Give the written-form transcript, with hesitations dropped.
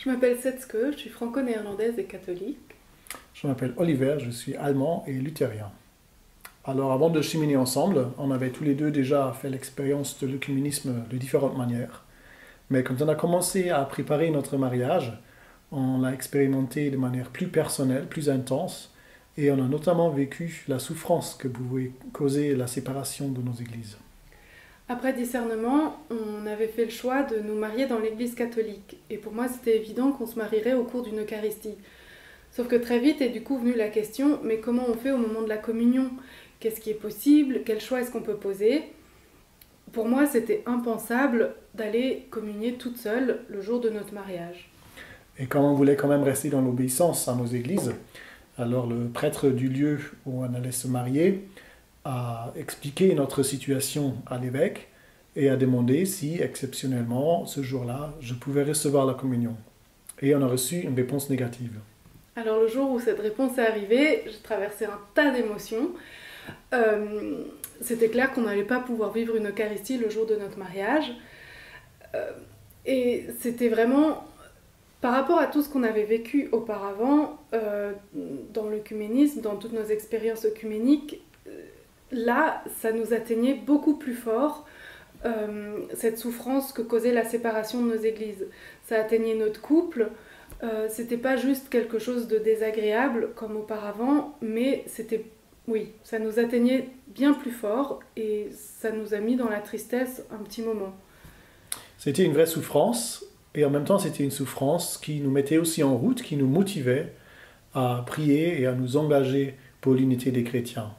Je m'appelle Setske, je suis franco-néerlandaise et catholique. Je m'appelle Oliver, je suis allemand et luthérien. Alors avant de cheminer ensemble, on avait tous les deux déjà fait l'expérience de l'œcuménisme de différentes manières. Mais quand on a commencé à préparer notre mariage, on l'a expérimenté de manière plus personnelle, plus intense, et on a notamment vécu la souffrance que pouvait causer la séparation de nos églises. Après discernement, on avait fait le choix de nous marier dans l'église catholique. Et pour moi, c'était évident qu'on se marierait au cours d'une Eucharistie. Sauf que très vite est du coup venue la question, mais comment on fait au moment de la communion? Qu'est-ce qui est possible? Quel choix est-ce qu'on peut poser? Pour moi, c'était impensable d'aller communier toute seule le jour de notre mariage. Et comme on voulait quand même rester dans l'obéissance à nos églises, alors le prêtre du lieu où on allait se marier a expliqué notre situation à l'évêque et a demandé si, exceptionnellement, ce jour-là, je pouvais recevoir la communion. Et on a reçu une réponse négative. Alors le jour où cette réponse est arrivée, j'ai traversé un tas d'émotions. C'était clair qu'on n'allait pas pouvoir vivre une Eucharistie le jour de notre mariage. Et c'était vraiment, par rapport à tout ce qu'on avait vécu auparavant, dans l'œcuménisme, dans toutes nos expériences œcuméniques, là, ça nous atteignait beaucoup plus fort, cette souffrance que causait la séparation de nos églises. Ça atteignait notre couple, c'était pas juste quelque chose de désagréable comme auparavant, mais c'était, oui, ça nous atteignait bien plus fort et ça nous a mis dans la tristesse un petit moment. C'était une vraie souffrance, et en même temps c'était une souffrance qui nous mettait aussi en route, qui nous motivait à prier et à nous engager pour l'unité des chrétiens.